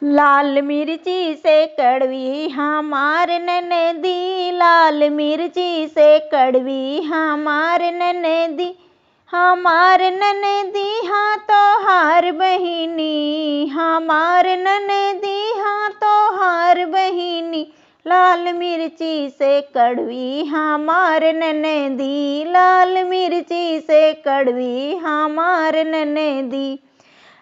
लाल मिर्ची से कड़वी हमार ननदी, लाल मिर्ची से कड़वी हमार ननदी, हमार ननदी हाँ तो हार बहिनी, हमार ननदी हाँ तो हार बहिनी। लाल मिर्ची से कड़वी हमार ननदी, लाल मिर्ची से कड़वी हमार ननदी।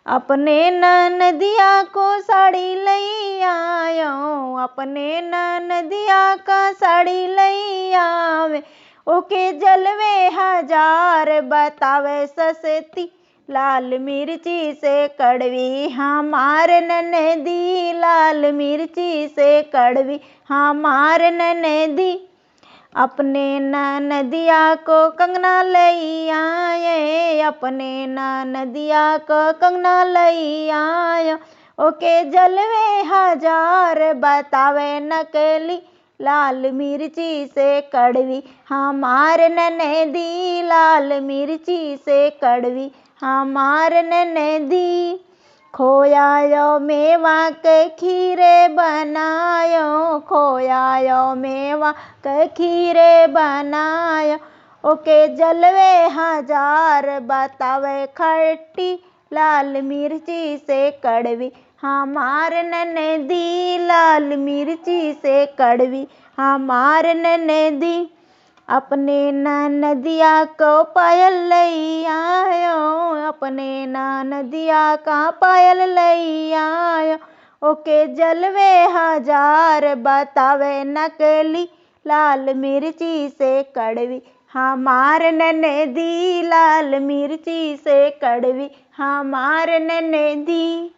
अपने ननदिया को साड़ी लई आयो, अपने ननदिया का साड़ी लई आवे, ओके जलवे हजार बतावे सस्ती। लाल मिर्ची से कड़वी हमार ननदी, लाल मिर्ची से कड़वी हमार ननदी। अपने ननदिया को कंगना लई आए, अपने ननदिया को कंगना लई आयो, ओके जलवे हजार बतावे नकली। लाल मिर्ची से कड़वी हमार ननदी, लाल मिर्ची से कड़वी हमार ननदी। खोयायो मेवा के खीरे बनायो, खोयायो मेवा के खीरे बनायो, ओके जलवे हजार बतावे खट्टी। लाल मिर्ची से कड़वी हमार ननदी, लाल मिर्ची से कड़वी हमार ननदी। अपने ननदिया को पायल लई आयो, अपने ननदिया का पायल लई आयो, ओके जलवे हजार बतावे नकली। लाल मिर्ची से कड़वी हमार ननदी, लाल मिर्ची से कड़वी हमार ननदी।